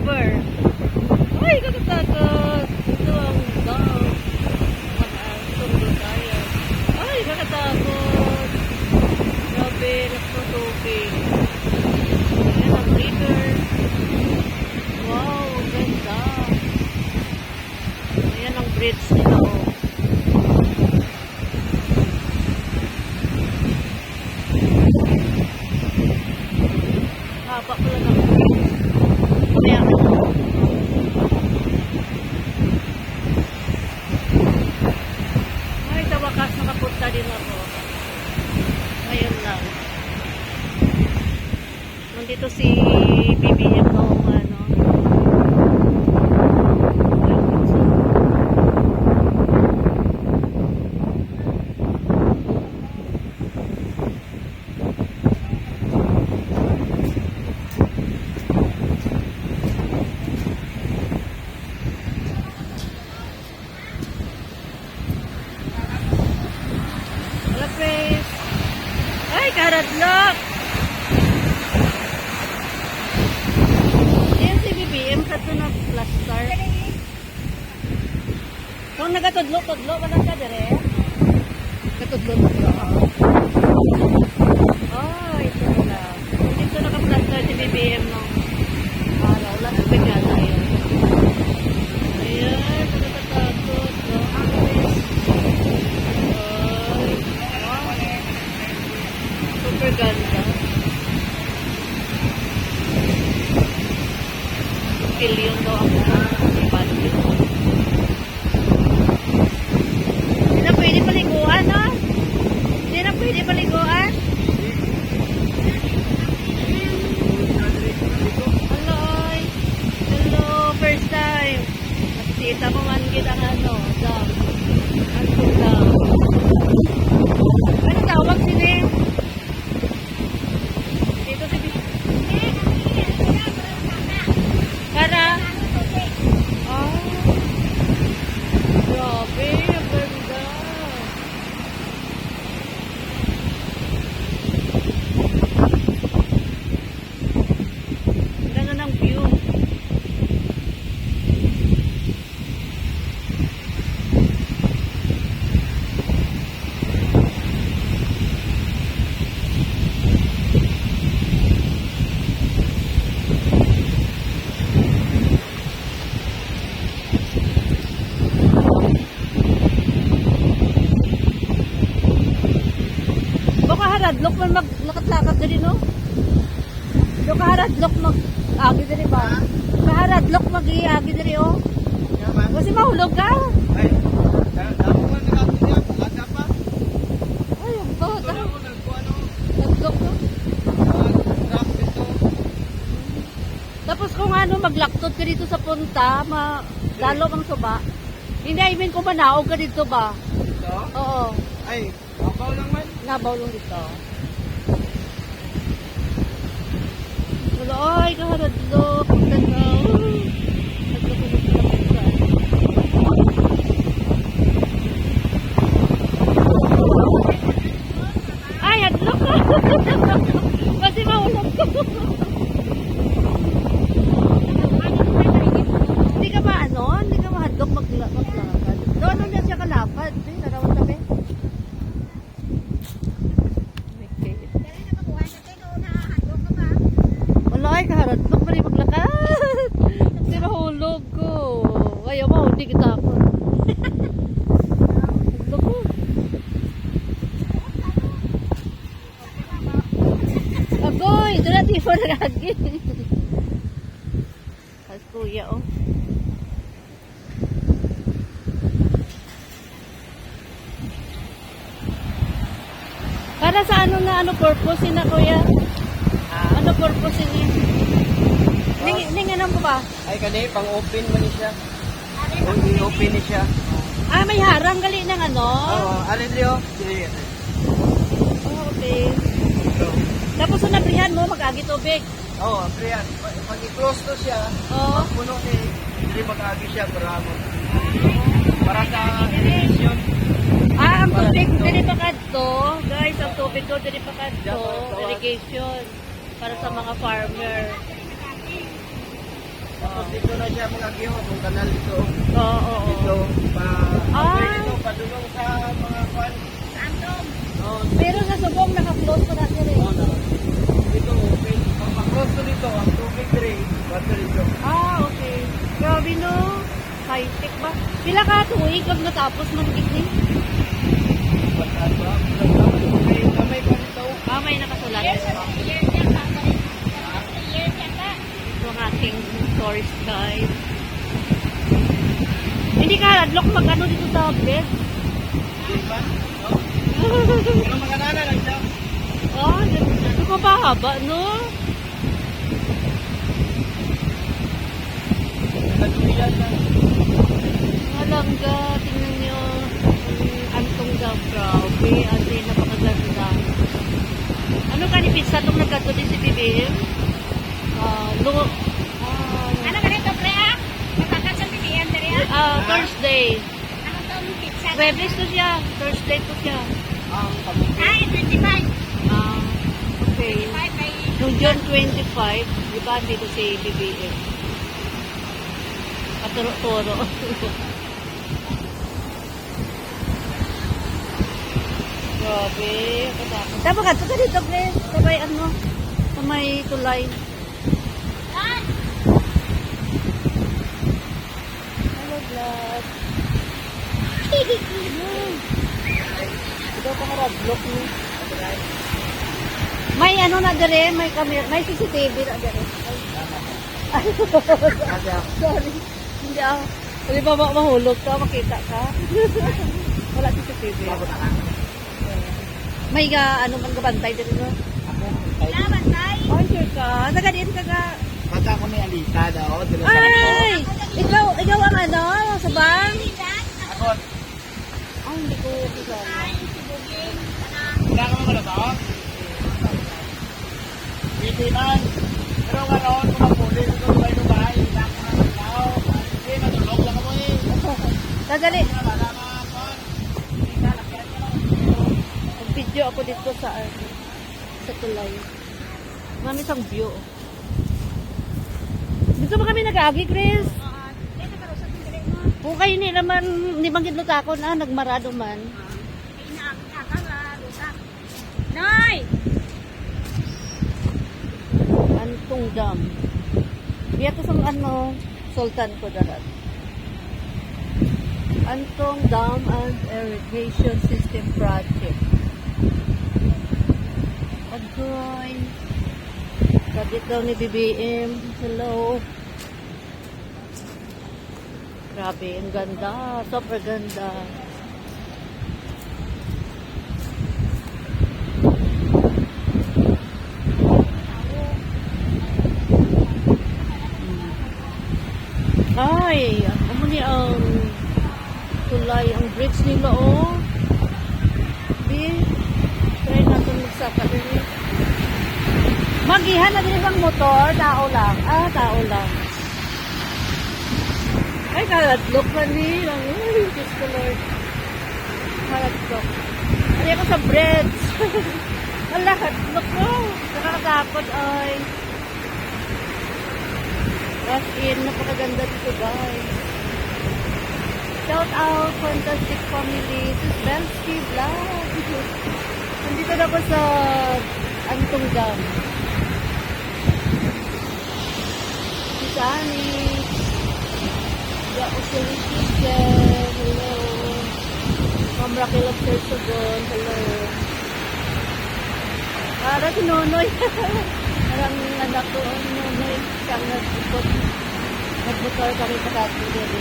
river. Ay, kakatakot. Ito ang dam. Tunggo tayo. Ay, kakatakot. Grabe, nagtutubig. Ayan ang river. Wow, ang ganda. Ayan ang bridge nila, oh. Haba pala ng kaya ay, sa wakas nakapunta din ako. Ngayon lang. Nandito si BBM noong ano. Ay, karadlok! Yan si BBM sa ito na plaster. Kung nagatudlo-tudlo, walang ka dire? Katudlo-tudlo. Oh, ito nila. Dito naka-plaster si BBM nung araw. Last week yata yun. Ayan, nakakatakot. Super ganda. Pilyon daw ang budget. Hindi na pwede paliguan, no? Hindi na pwede paliguan. Hello, hello, first time. Nakita ko man kita ng ano, dam. Ano dam? Ano tawag sila? Para grabe, ang ganda. Ganda ng view. Kaharadlok man nakatlakad diri, no? Do kaharadlok mag-agi diri ba? Kaharadlok mag-iagi diri, oh. Kasi mahulog ka. Ay, damo man nakatunya, aga pa. Ay, ang bata. Nagkuano? Nagdok, no? Drop dito. Tapos kung ano, maglaktot ka dito sa punta, lalo kang suba. Hindi, I mean, kung manaog ka dito ba? Dito? Oo. Ay, babaw lang man. Nabaw lang dito. Wala, ay, kaharadlok. Ang ganda. Ay, hadlok ka. Kasi mahulog ko. Hindi ka ano? Hindi ka mahadlok maglakad. Doon ano niya siya kalapad. Narawan kami. Wala ay kaharadlok pa rin maglakad. Kasi mahulog ko. Ayaw mo, hindi kita ako. Hadlok ko. Agoy, doon natin mo nagagi. As kuya, oh. Para sa ano na ano purpose na kuya? Ano purpose niya? Ning ano mo ba? Ay, kani, pang-open man ni siya. Kung i-open ni siya. Ah, may harang gali ng ano? Oo, alin liyo? Oh, okay. Tapos sa nabrihan mo, mag-agi tubig. Oo, priyan. Pag i-close to siya, Oo. puno ni, hindi mag-agi siya para sa irrigation. Ah, ang tubig dili pa kadto. Guys, ang tubig ko dili pa kadto. Irrigation. Para sa mga farmer. Tapos dito na siya mga giho, kung kanal dito. Oo. Dito, Ah. dito, padulong sa mga kwan. Oh, Pero sa subong naka-close pa natin eh. dito, open. Pag makross ko dito, ang tubig rin, water dito. Ah, okay. Grabe no. High-tech ba? Pila ka tuig kag natapos man kini? Water ba? May pa dito. Ah, may nakasulat. Ito ang aking tourist guide. Hindi ka adlock mag-ano dito sa bed. Di ba? No? Pero maganana lang siya. Oh, ito pa ba haba, no? Nagduyan lang. Malangga, tingnan nyo. Antong daw, grabe. Ate, napakaganda. Ano ka ni Pizza itong nagkato din si BBM? Ano ganito, pre, ah? Matakat sa BBM, dari, ah? Thursday. Ano tong pizza? Webes to siya. Thursday to siya. Ang pamukha. Ay, 25. Ah, okay. 25 ay... Noong June 25, di ba, dito si BBM? Paturo-turo. Grabe, katakot. Tapos ka, ito dito, pre. Sabay, ano, sa may tulay. Ah! Hello, vlog. Ito pa nga, vlog mo. May ano na dere, may camera, may CCTV na dere. Ay, sorry. Hindi ako. Hindi ba mahulog ka, makita ka? Wala CCTV. May ano man kabantay dere no? Laban, tay. Oh, sure ka. Nagadiin ka ga. Mata ko may alita daw. Dila sa ako. Ay! Ikaw ang ano, sa bang? Ako. Ay, hindi ko kita. Ay, si Buging. Wala ka mga to? Hindi man. Pero nga noon, kung mapulis, kung Dubai, wala ko na ng tao. Hindi, matulog lang ako eh. Nadali. Wala na mga kwan. Hindi ka, lakyan ka lang. Mag-video ako dito sa tulay. Mami isang view. Dito ba kami nag-agi, Chris? Dito ka sa tingin mo. Kung kayo ni naman, ni bang gidlutakon, nagmarado man. Ay, naakita ka, luta. Noy! Antong Dam. Dito sa ano, Sultan Kudarat. Antong Dam and Irrigation System Project. Agoy. Kadit daw ni BBM. Hello. Grabe, ang ganda. Super ganda. Ay, ano ni ang tulay, ang bridge nila, oh. Di, try natin magsaka din. Magihan na din bang motor? Tao lang. Ah, tao lang. Ay, kalatlok na ni. Ay, Diyos ko Lord. Kalatlok. Ay, ako sa bridge. Wala, kalatlok ko. Nakakatakot, ay. As in, napakaganda dito, guys. Shout out, fantastic family. This is Belsky Vlog. Nandito na ako sa Antong Dam. Si Sani. The Usually Kitchen. Hello. Ma'am Raquel of Tersogon. Hello. Para si Nonoy. Parang anak ko, Nonoy. Siyang nagbukot. Nagbutor kami pagkati din.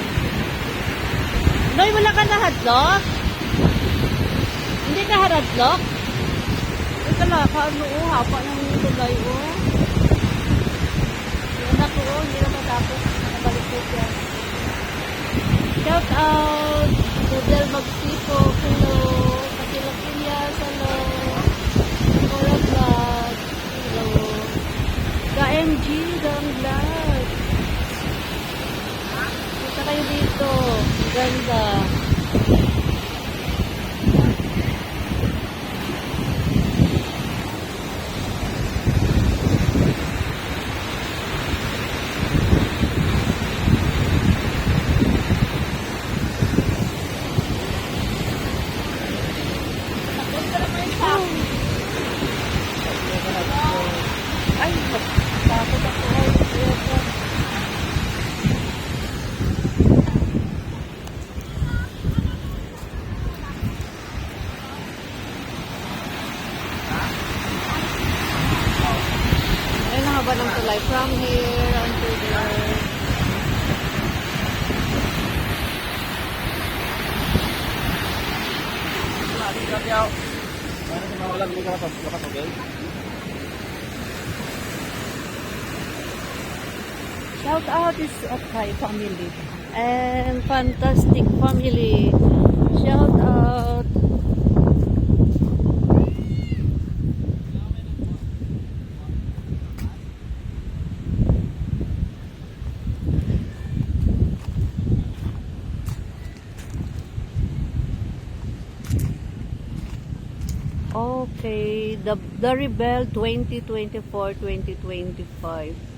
Noy, wala ka na hadlock? Hindi ka hadlock? Ito na, paano hapa ng tulay, oh. Yung anak ko, hindi na matapos. Nakabalik ko siya. Shout out to Del Magsipo. Hello. Katilok Ilyas. Hello. Cora Vlog. Hello. Ka-MG, Gang Vlog. Punta kayo dito. Ang ganda. here until there. Lagi ka tiyaw. Ano sa mga walang liga ka tubig? Shout out is a Thai family and fantastic family. Shout out. Okay, the Rebel 2024-2025.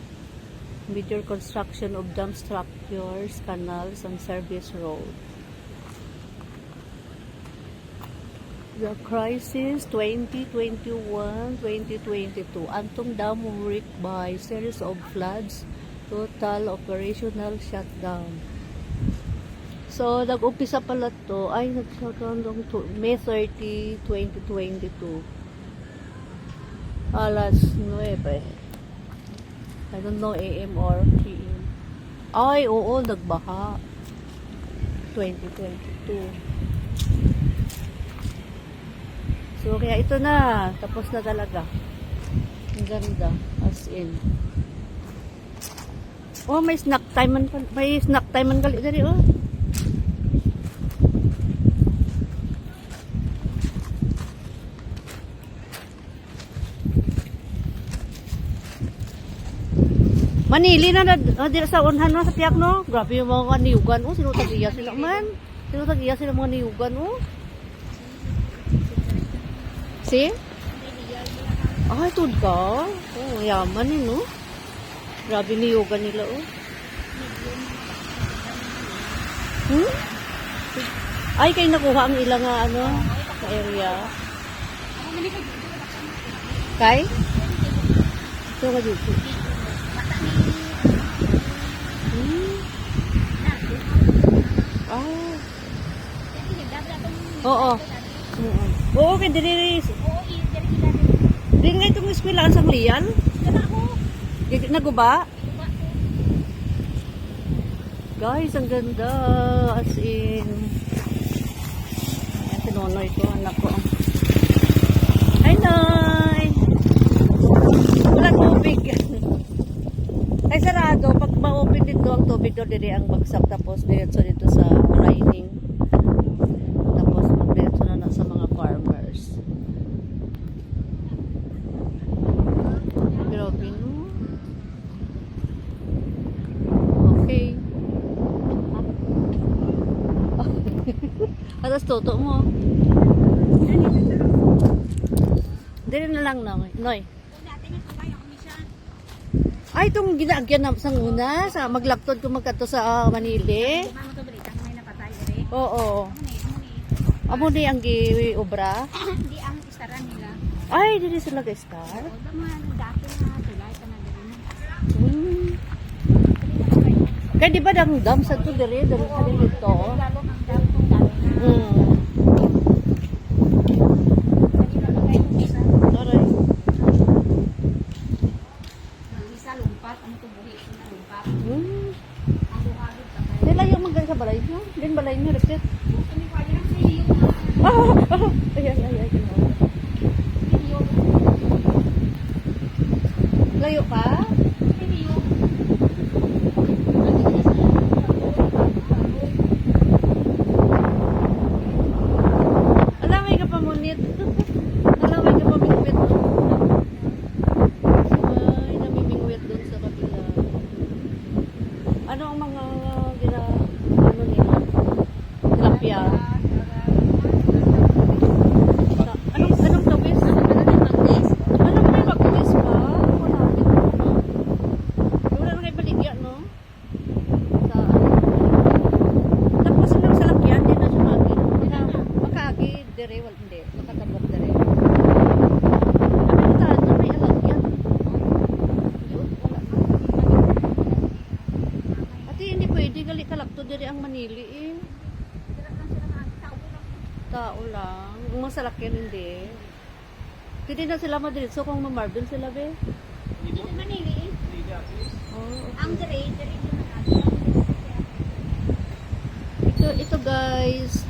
Major construction of dam structures, canals, and service road. The crisis 2021-2022. Antong Dam wrecked by series of floods. Total operational shutdown. So, nag-umpisa pala to, ay, nag-shutdown to May 30, 2022. Alas 9. I don't know, AM or PM. Ay, oo, nagbaha. 2022. So, kaya ito na. Tapos na talaga. Ang ganda. As in. Oh, may snack time man. May snack time man gali dari, oh. Manili na dira sa unhan no sa tiyak no. Grabe yung mga niyugan oh, sinutag iya sila man. Sinutag iya sila mga niyugan oh. See? Ay, tud ka. Oh, yaman eh no. Grabe niyugan nila oh. Ay, kay nakuha ang ilang ano, area. Kay? So ka dito. Ah. Oo. Oo, kay diri. Diri nga itong eskwelahan sa Lian. Naguba? Guys, ang ganda. As in. Ayan, sinunoy ko. Anak ko. Hi, Nay! Wala tubig. Ay, sarado. Pag ma-open dito ang tubig doon, dito ang bagsak. Tapos, diretso dito sa lining. Tapos, diretso na sa mga farmers. Grabe, no? Okay. Atas toto mo. Dili na lang, Noy. Ay, itong ginaagyan na sa una, sa maglagtod kung magkato sa Manili. Oo. Amo ni ang giobra? Hindi ang istaran nila. Ay, dili sila ka-star? Kaya di ba ang dam sa to diri sa dito? Aray. Sila yung magaling sa balay nyo? Din balay nyo, Rexit? Ay. Layo pa? Alamay ka pa munit. Alamay ka pa mingwit. Ay, namimingwit doon sa kabila. Ano ang mga ano nila? Tilapia. Anong tawis? Ano may magtawis pa? Wala na kayo baligya, no? Sa tapos silang salakyan, di na siya magi. Di na makaagi, dire, wala hindi. Makatabok dire. Ano na tayo? May alagyan. Yun, wala. Ati, hindi pwede gali kalakto dire ang Manili eh. Tao lang. Ang masalakyan hindi. Pwede na sila madiritso kung mamarble sila be. Manili eh. Oh, Ang okay. dire naman natin. Ito guys,